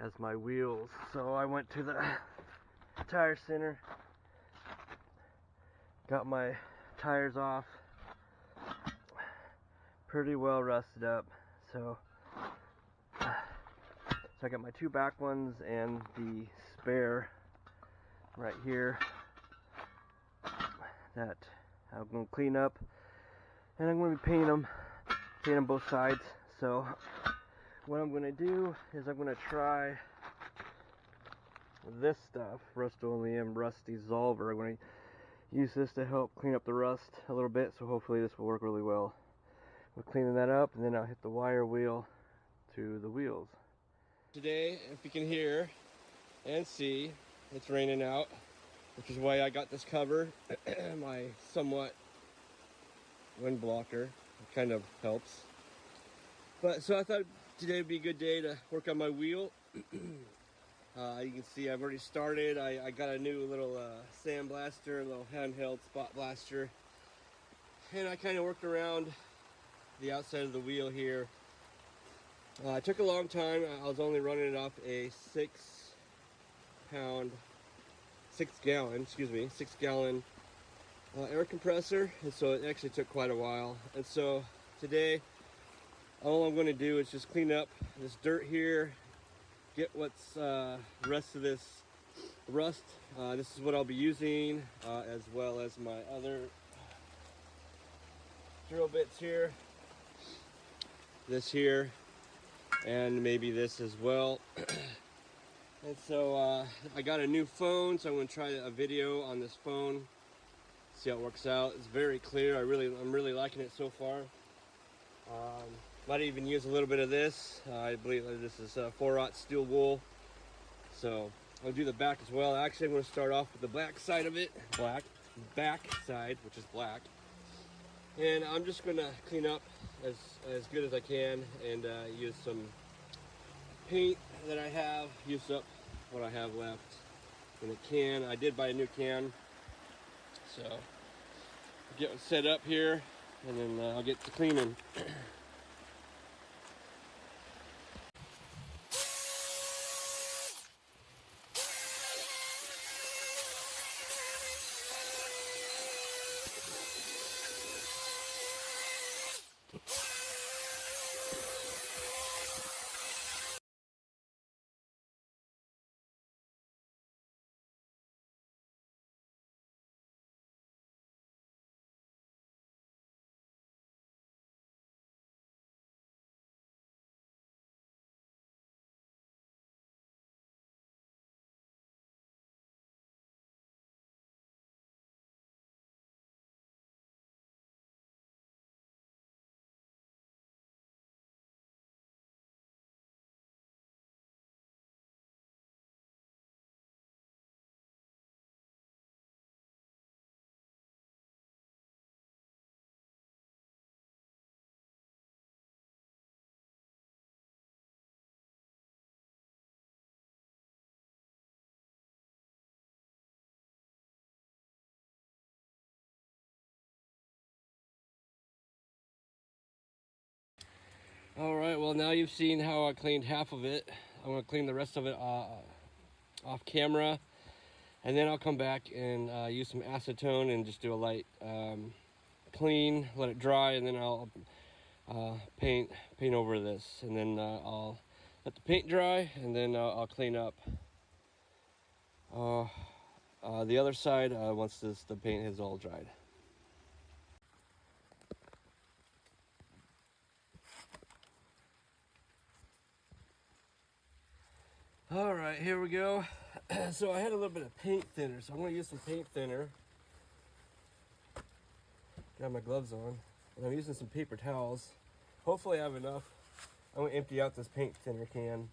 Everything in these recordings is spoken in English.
as my wheels. So I went to the tire center, got my tires off, pretty well rusted up. So I got my two back ones and the spare right here that I'm going to clean up, and I'm going to be painting them both sides. So what I'm going to do is I'm going to try this stuff, Rust-Oleum Rust Dissolver. I'm going to use this to help clean up the rust a little bit, so hopefully this will work really well. We're cleaning that up, and then I'll hit the wire wheel to the wheels. Today, if you can hear and see, it's raining out, which is why I got this cover, my somewhat wind blocker. It kind of helps. But so I thought today would be a good day to work on my wheel. You can see I've already started. I got a new little sandblaster, a little handheld spot blaster, and I kind of worked around the outside of the wheel here. It took a long time. I was only running it off a 6 gallon air compressor, and so it actually took quite a while. And so today all I'm going to do is just clean up this dirt here, get what's rest of this rust. This is what I'll be using, as well as my other drill bits here, this here, and maybe this as well. And so I got a new phone, so I'm going to try a video on this phone, see how it works out. It's very clear. I'm really liking it so far. Might even use a little bit of this. I believe this is 4/0 steel wool, so I'll do the back as well. Actually, I'm going to start off with the back side of it, back side, which is black. And I'm just going to clean up as good as I can, and use some paint that I have, use up what I have left in a can. I did buy a new can, so get it set up here, and then I'll get to cleaning. Alright, well, now you've seen how I cleaned half of it. I'm going to clean the rest of it off camera, and then I'll come back and use some acetone and just do a light clean, let it dry, and then I'll paint over this, and then I'll let the paint dry, and then I'll clean up the other side once the paint is all dried. All right, here we go. So I had a little bit of paint thinner, so I'm going to use some paint thinner. Got my gloves on, and I'm using some paper towels. Hopefully I have enough. I'm going to empty out this paint thinner can.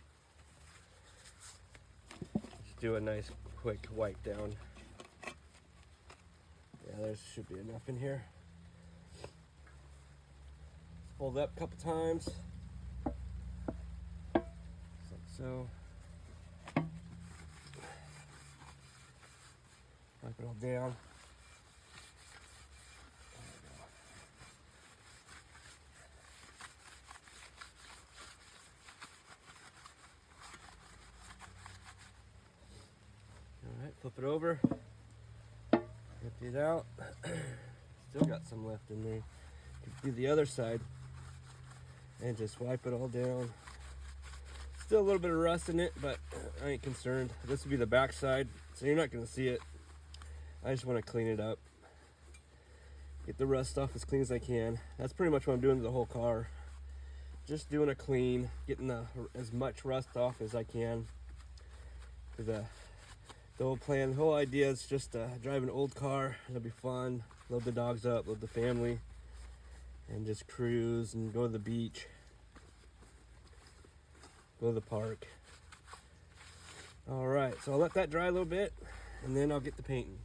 Just do a nice quick wipe down. Yeah, there should be enough in here. Fold it up a couple times, just like so. Wipe it all down. it over, empty it out. Still got some left in there. Do the other side and just wipe it all down. Still a little bit of rust in it, but I ain't concerned. This will be the back side, so you're not gonna see it. I just want to clean it up, get the rust off as clean as I can. That's pretty much what I'm doing to the whole car. Just doing a clean, getting as much rust off as I can. The whole plan, the whole idea is just to drive an old car. It'll be fun. Load the dogs up, load the family, and just cruise and go to the beach, go to the park. All right, so I'll let that dry a little bit, and then I'll get the painting.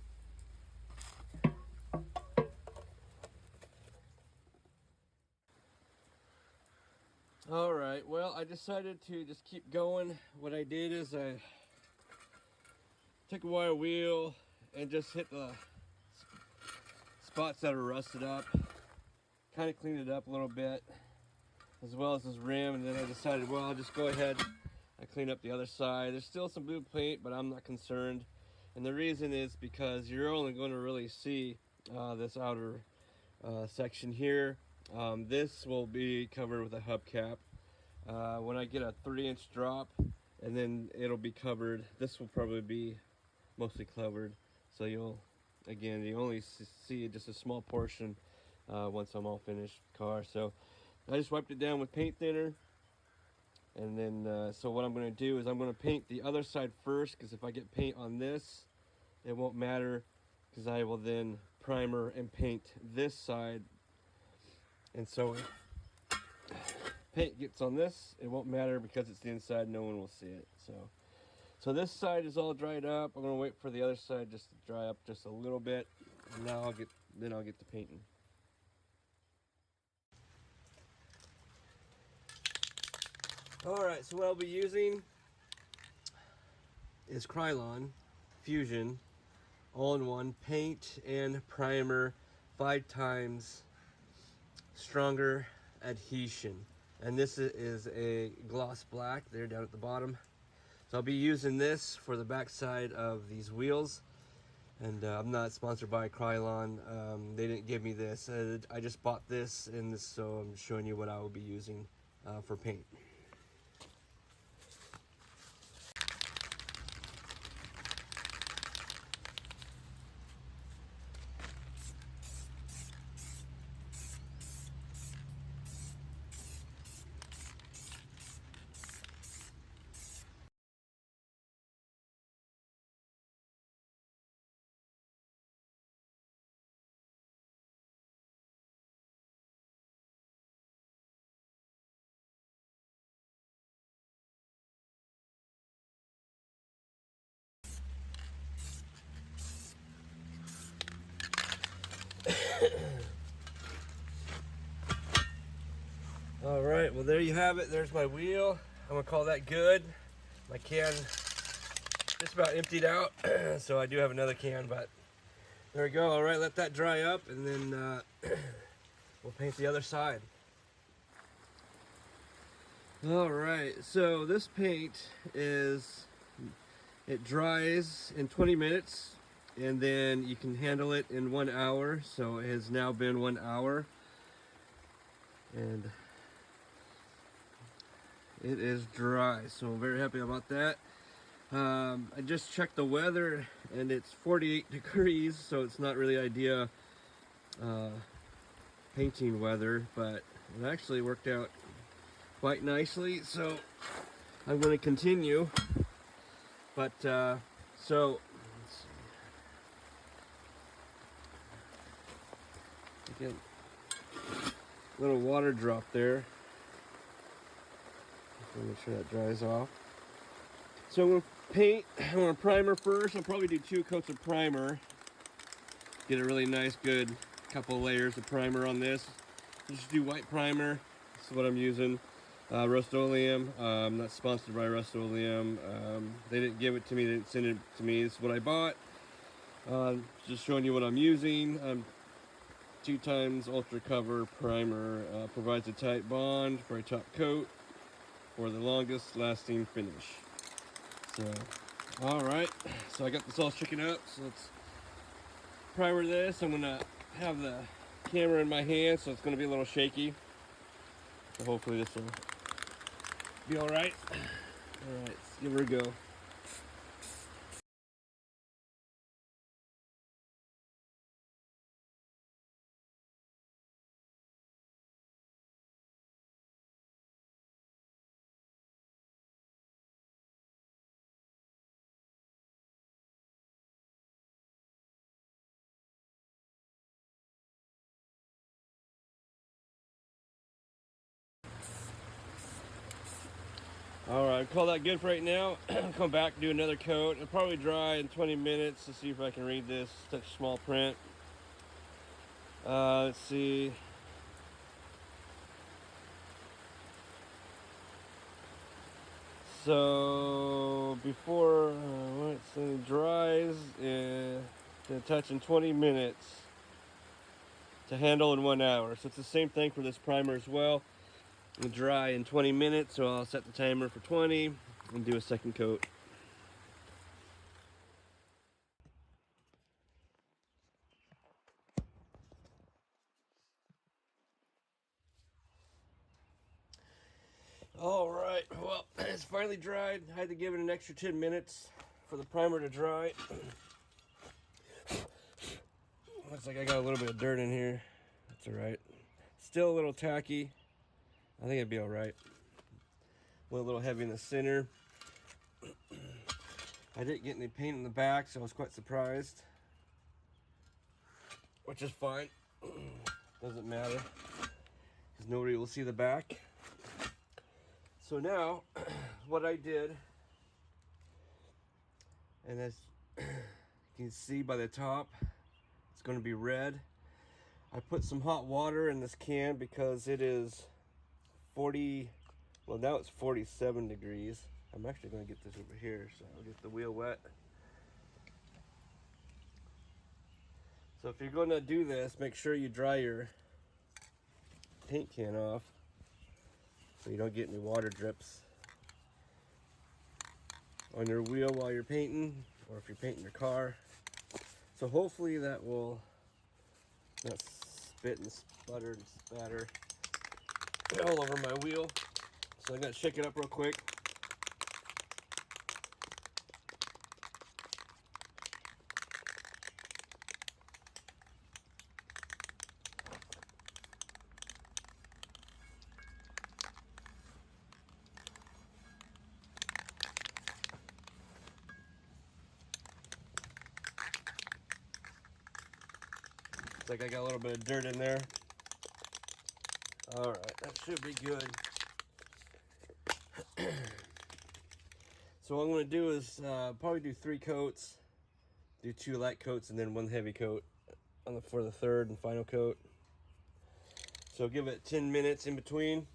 All right, well, I decided to just keep going. What I did is I took a wire wheel and just hit the spots that are rusted up, kind of cleaned it up a little bit, as well as this rim, and then I decided, well, I'll just go ahead and clean up the other side. There's still some blue paint, but I'm not concerned, and the reason is because you're only going to really see this outer section here. This will be covered with a hubcap. When I get a 3-inch drop, and then it'll be covered, this will probably be mostly covered, so you only see just a small portion once I'm all finished the car. So I just wiped it down with paint thinner, and then so what I'm going to do is I'm going to paint the other side first, because if I get paint on this, it won't matter, because I will then primer and paint this side. And so if paint gets on this, it won't matter because it's the inside, no one will see it. So this side is all dried up. I'm gonna wait for the other side just to dry up just a little bit, and now I'll get the painting. All right, so what I'll be using is Krylon Fusion all-in-one paint and primer, 5 times stronger adhesion, and this is a gloss black there down at the bottom. So I'll be using this for the back side of these wheels, and I'm not sponsored by Krylon. They didn't give me this. I just bought this, and so I'm showing you what I will be using for paint. All right, well, there you have it. There's my wheel. I'm gonna call that good. My can just about emptied out, so I do have another can, but there we go. All right, let that dry up, and then we'll paint the other side. All right, so this paint it dries in 20 minutes, and then you can handle it in 1 hour. So it has now been 1 hour, and it is dry, so I'm very happy about that. I just checked the weather, and it's 48 degrees, so it's not really ideal painting weather, but it actually worked out quite nicely, so I'm going to continue. But so let's see. Again, little water drop there. Make sure that dries off. So I'm going to paint. I'm going to primer first. I'll probably do 2 coats of primer. Get a really nice, good couple layers of primer on this. Just do white primer. This is what I'm using. Rust-Oleum. I'm not sponsored by Rust-Oleum. They didn't give it to me. They didn't send it to me. This is what I bought. Just showing you what I'm using. 2 times Ultra Cover Primer. Provides a tight bond for a top coat for the longest lasting finish. So All right, so I got this all shaken up, so let's primer this. I'm gonna have the camera in my hand, so it's gonna be a little shaky. So hopefully this will be all right. All right, let's give her a go. All right, call that good for right now. Come back, do another coat. It'll probably dry in 20 minutes to see if I can read this. Such small print. Let's see. So before once it dries, gonna touch in 20 minutes to handle in 1 hour. So it's the same thing for this primer as well. It'll dry in 20 minutes, so I'll set the timer for 20 and do a second coat. All right, well, it's finally dried. I had to give it an extra 10 minutes for the primer to dry. Looks like I got a little bit of dirt in here. That's all right. Still a little tacky. I think it'd be all right. Went a little heavy in the center. I didn't get any paint in the back, so I was quite surprised. Which is fine. Doesn't matter, because nobody will see the back. So now, what I did, and as you can see by the top, it's going to be red. I put some hot water in this can because it is 40, well now it's 47 degrees. I'm actually going to get this over here so I'll get the wheel wet. So if you're going to do this, make sure you dry your paint can off so you don't get any water drips on your wheel while you're painting, or if you're painting your car. So hopefully that will not spit and sputter and spatter all over my wheel. So I'm gonna shake it up real quick. Looks like I got a little bit of dirt in there. All right, that should be good. So what I'm going to do is probably do 3 coats, do 2 light coats, and then 1 heavy coat for the third and final coat. So give it 10 minutes in between.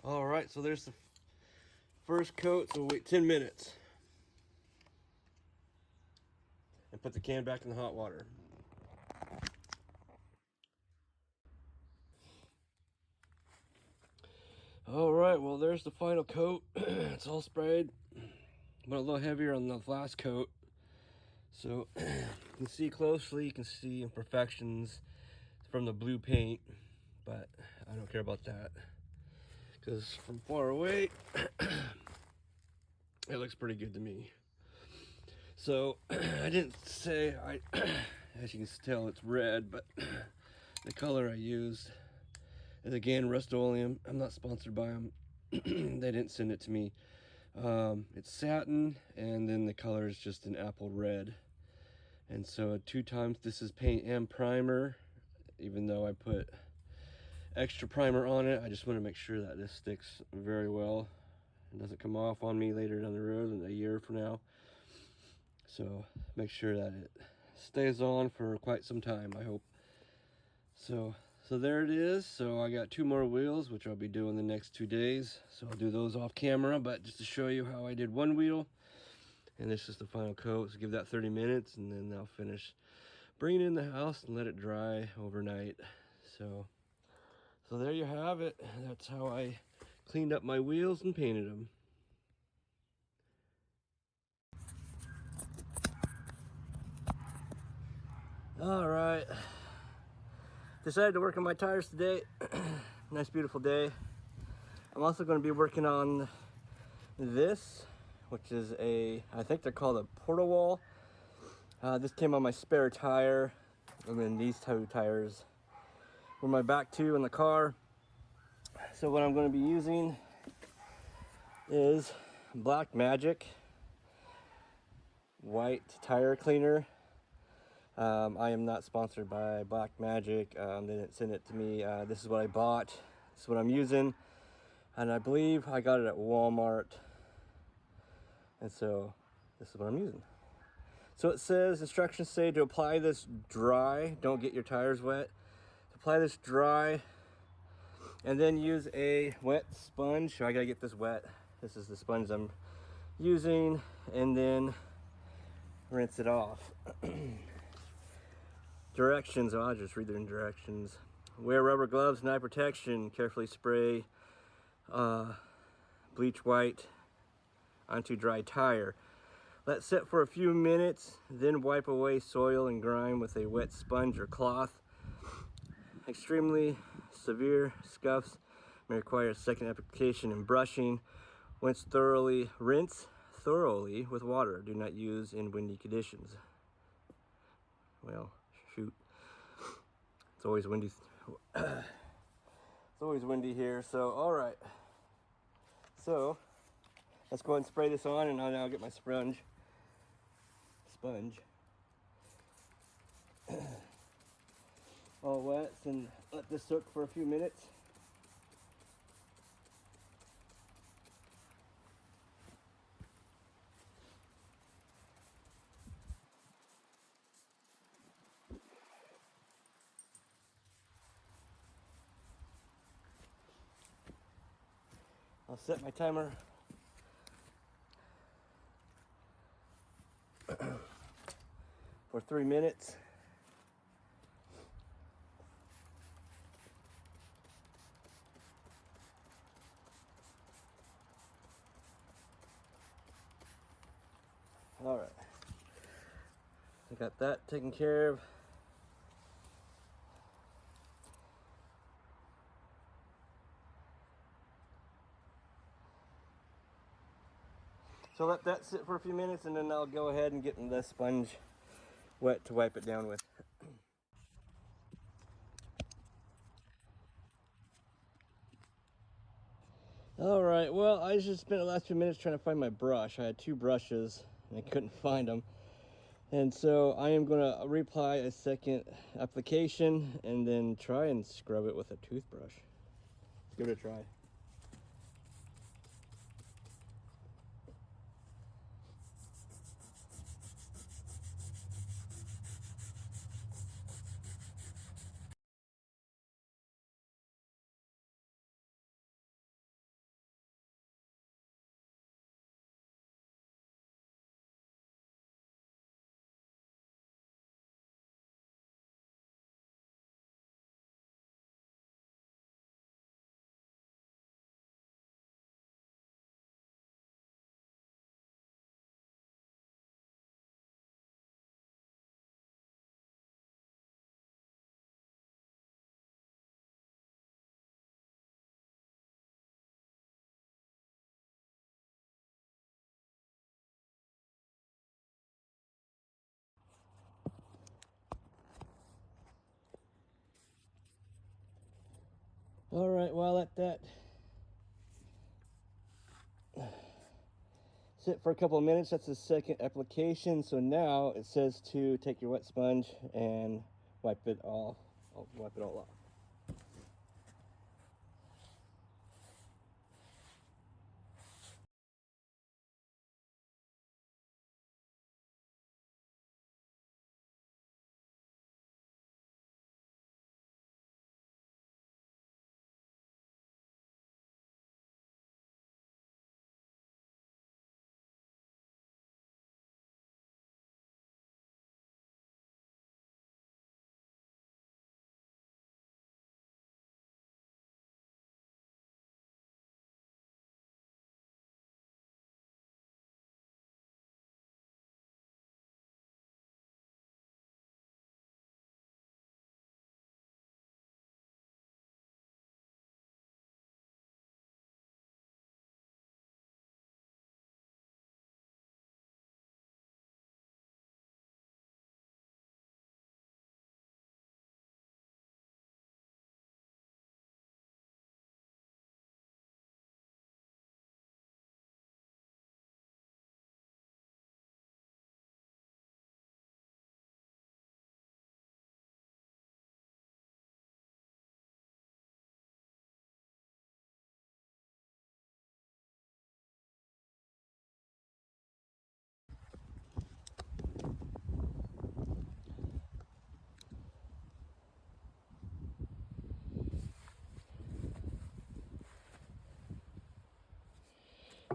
All right, so there's the first coat, so we'll wait 10 minutes. And put the can back in the hot water. All right, well, there's the final coat. It's all sprayed, but a little heavier on the last coat. So you can see closely, you can see imperfections from the blue paint, but I don't care about that because from far away, it looks pretty good to me. So I didn't say, as you can tell, it's red, but the color I used is again Rust-Oleum. I'm not sponsored by them. They didn't send it to me. It's satin, and then the color is just an apple red. And so 2 times, this is paint and primer. Even though I put extra primer on it, I just want to make sure that this sticks very well and doesn't come off on me later down the road in a year from now. So make sure that it stays on for quite some time, I hope. So there it is. So I got 2 more wheels, which I'll be doing the next 2 days. So I'll do those off camera, but just to show you how I did 1 wheel And this is the final coat, so give that 30 minutes and then I'll finish bringing it in the house and let it dry overnight. So there you have it. That's how I cleaned up my wheels and painted them. All right, decided to work on my tires today. Nice beautiful day. I'm also going to be working on this, which is I think they're called a portal wall. This came on my spare tire, and then these two tires were my back two in the car. So what I'm going to be using is Black Magic white tire cleaner. I am not sponsored by Black Magic. They didn't send it to me. This is what I bought. This is what I'm using, and I believe I got it at Walmart. And so this is what I'm using. So it says, instructions say to apply this dry. Don't get your tires wet. Apply this dry, and then use a wet sponge. So I gotta get this wet. This is the sponge I'm using, and then rinse it off. Directions, I'll just read the directions. Wear rubber gloves and eye protection. Carefully spray bleach white onto dry tire. Let sit for a few minutes, then wipe away soil and grime with a wet sponge or cloth. Extremely severe scuffs may require a second application and brushing. Once thoroughly, rinse thoroughly with water. Do not use in windy conditions. Well, shoot. It's always windy. It's always windy here, so all right. So let's go ahead and spray this on, and I'll now get my sponge. All wet, and let this soak for a few minutes. I'll set my timer for 3 minutes. All right, I got that taken care of. So let that sit for a few minutes, and then I'll go ahead and get the sponge wet to wipe it down with. All right, well, I just spent the last few minutes trying to find my brush. I had 2 brushes and I couldn't find them. And so I am gonna reapply a second application and then try and scrub it with a toothbrush. Let's give it a try. All right, well, let that sit for a couple of minutes. That's the second application. So now it says to take your wet sponge and wipe it all off.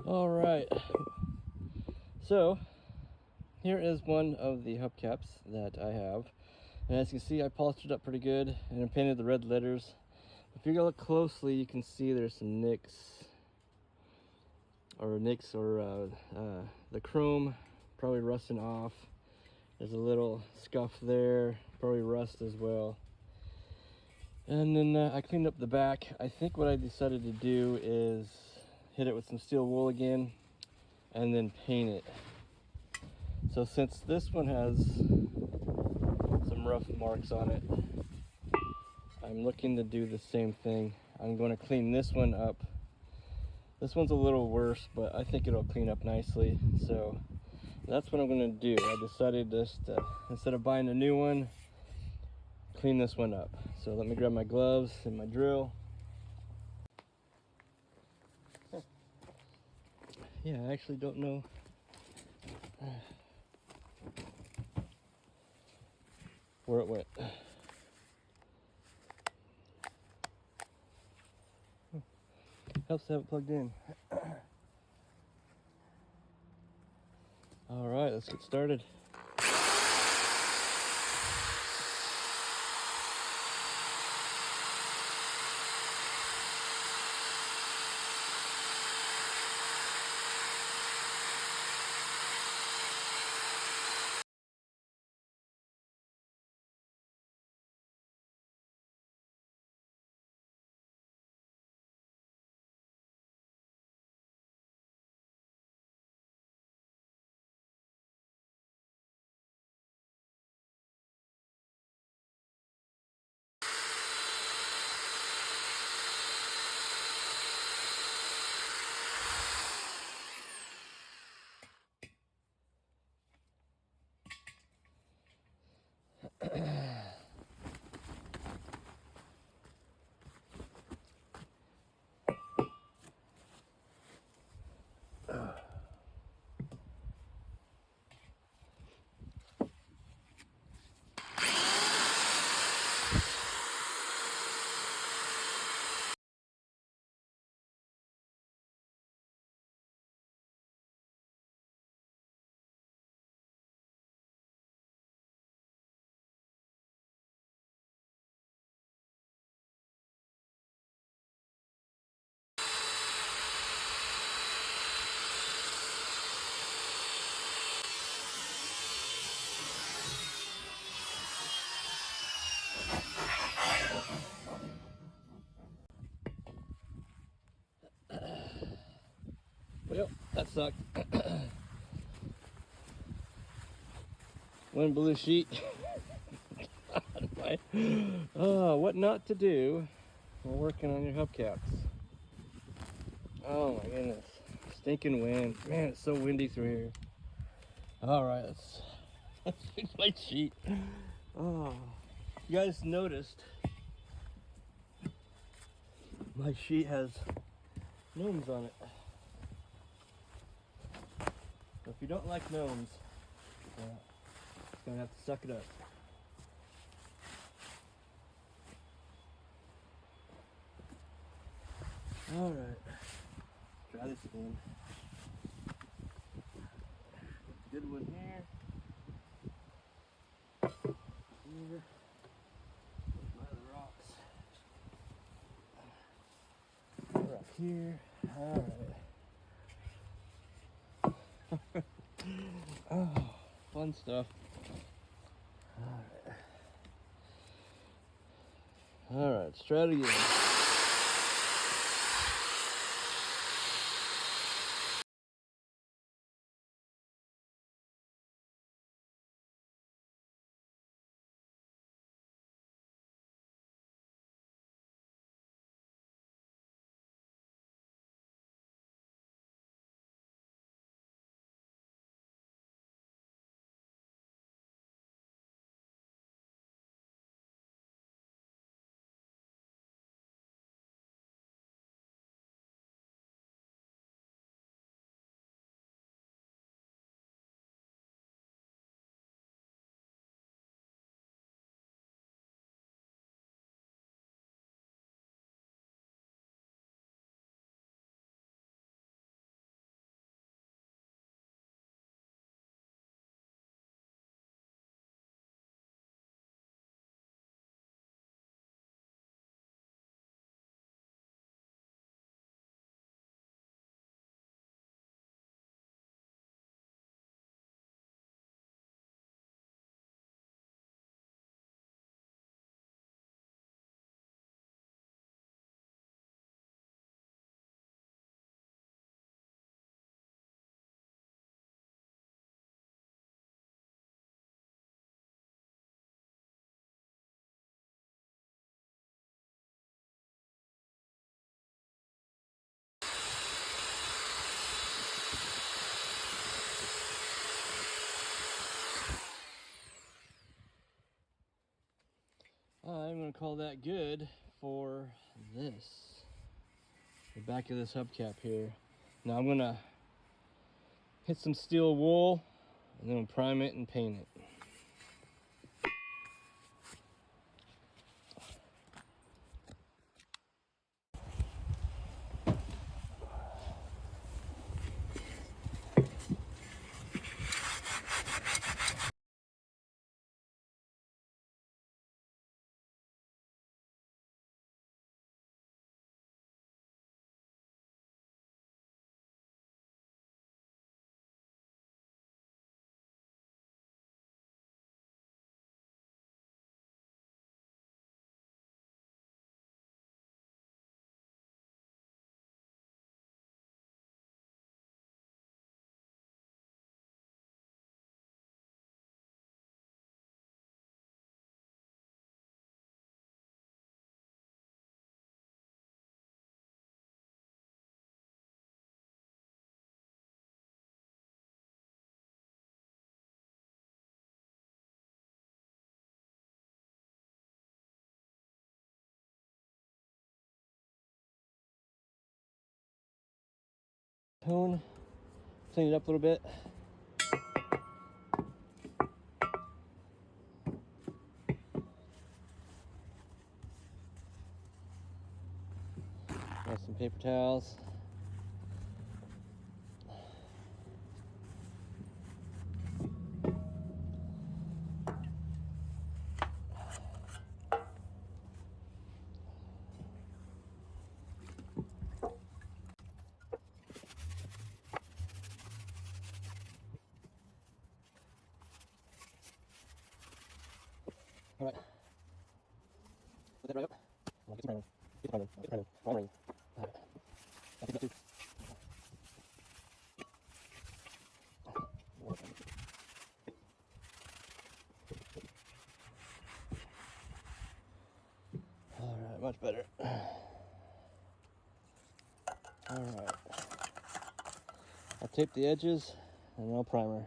All right, so here is one of the hubcaps that I have, and as you can see, I polished it up pretty good and I painted the red letters. If you look closely, you can see there's some nicks or the chrome probably rusting off. There's a little scuff there, probably rust as well. And then I cleaned up the back. I think what I decided to do is hit it with some steel wool again and then paint it. So since this one has some rough marks on it, I'm looking to do the same thing. I'm going to clean this one up. This one's a little worse, but I think it'll clean up nicely. So that's what I'm going to do. I decided just to, instead of buying a new one, clean this one up. So let me grab my gloves and my drill. Yeah, I actually don't know where it went. Helps to have it plugged in. All right, let's get started. Well, that sucked. One blue sheet. What not to do while working on your hubcaps. Oh my goodness. Stinking wind. Man, it's so windy through here. All right, let's fix my sheet. Oh, you guys noticed my sheet has gnomes on it. So if you don't like gnomes, you're gonna have to suck it up. All right, try this again. Good one here. Here. My other rocks. Right here. All right. Oh, fun stuff. All right. All right, let's try it again. gonna call that good for this. The back of this hubcap here. Now I'm gonna hit some steel wool and then prime it and paint it. Tone, clean it up a little bit. Got some paper towels. All right. Put that right up. Come on, get some priming. Get the priming. Get the priming. Priming. All right. I'll take that too. All right, much better. All right. I'll tape the edges and I'll primer.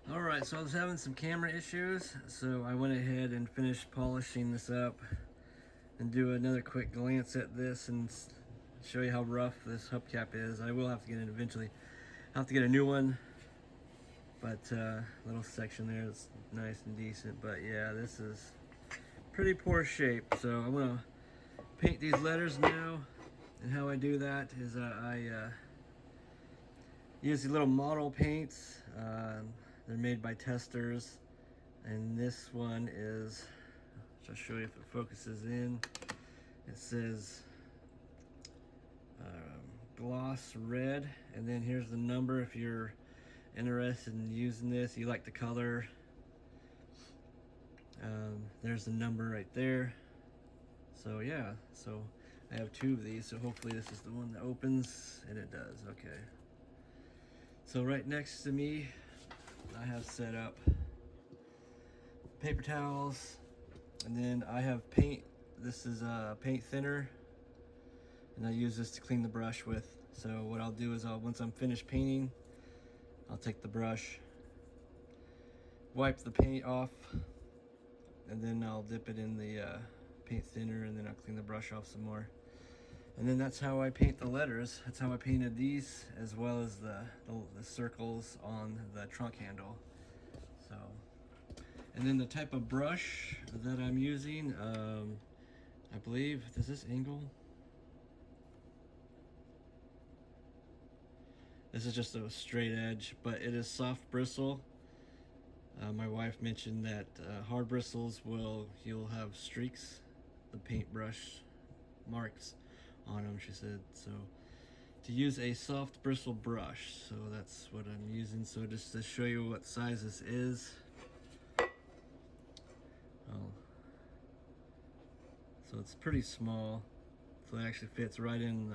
All right, so I was having some camera issues, so I went ahead and finished polishing this up and do another quick glance at this and show you how rough this hubcap is. I will have to get it eventually. I'll have to get a new one, but little section there is nice and decent, but yeah, this is pretty poor shape. So I'm gonna paint these letters now, and how I do that is I use these little model paints. They're made by testers, and this one is, I'll show you if it focuses in. It says gloss red, and then here's the number if you're interested in using this, you like the color. There's the number right there. So yeah, so I have two of these, so hopefully this is the one that opens, and it does. Okay, so right next to me I have set up paper towels, and then I have paint. This is a paint thinner, and I use this to clean the brush with. So what I'll do is once I'm finished painting, I'll take the brush, wipe the paint off, and then I'll dip it in the paint thinner, and then I'll clean the brush off some more. And then that's how I paint the letters. That's how I painted these, as well as the circles on the trunk handle. So, and then the type of brush that I'm using, I believe, does this angle? This is just a straight edge, but it is soft bristle. My wife mentioned that hard bristles you'll have streaks, the paintbrush marks on them, she said. So to use a soft bristle brush. So that's what I'm using. So just to show you what size this is. Oh, so it's pretty small. So it actually fits right in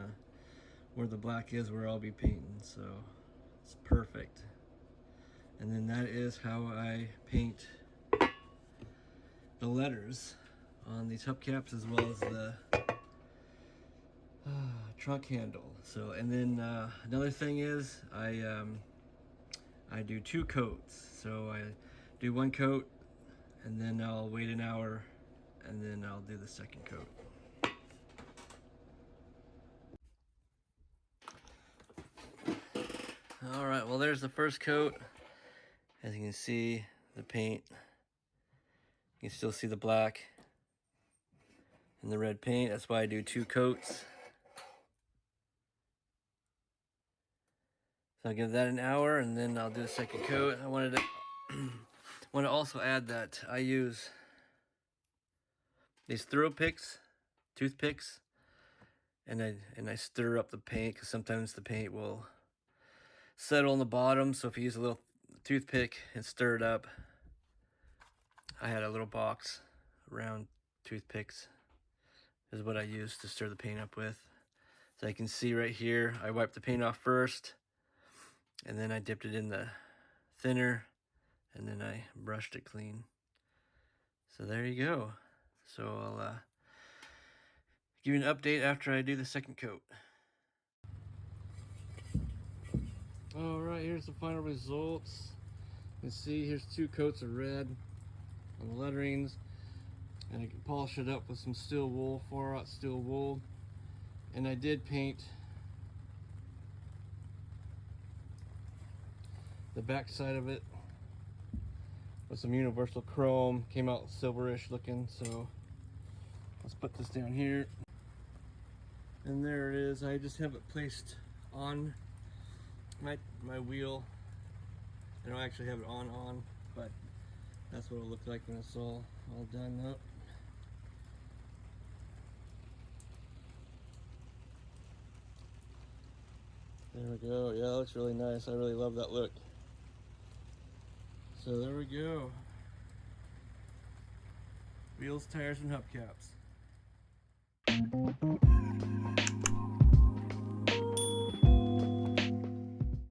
where the black is, where I'll be painting. So it's perfect. And then that is how I paint the letters on these hubcaps, as well as the trunk handle. So, and then another thing is I do 2 coats. So I do 1 coat, and then I'll wait an hour, and then I'll do the second coat. All right, well, there's the first coat. As you can see, the paint, you can still see the black and the red paint. That's why I do 2 coats. So I'll give that an hour, and then I'll do a second coat. I wanted to want to also add that I use these toothpicks, and I stir up the paint, because sometimes the paint will settle on the bottom. So if you use a little toothpick and stir it up, I had a little box, round toothpicks is what I use to stir the paint up with. So you can see right here, I wiped the paint off first, and then I dipped it in the thinner, and then I brushed it clean. So there you go. So I'll give you an update after I do the second coat. All right, here's the final results. You can see here's 2 coats of red on the letterings, and I can polish it up with some steel wool, 4-aught steel wool. And I did paint the back side of it with some universal chrome. Came out silverish looking. So let's put this down here, and there it is. I just have it placed on my wheel. I don't actually have it on, but that's what it'll look like when it's all done up. There we go. Yeah, that looks really nice. I really love that look. So there we go. Wheels, tires, and hubcaps.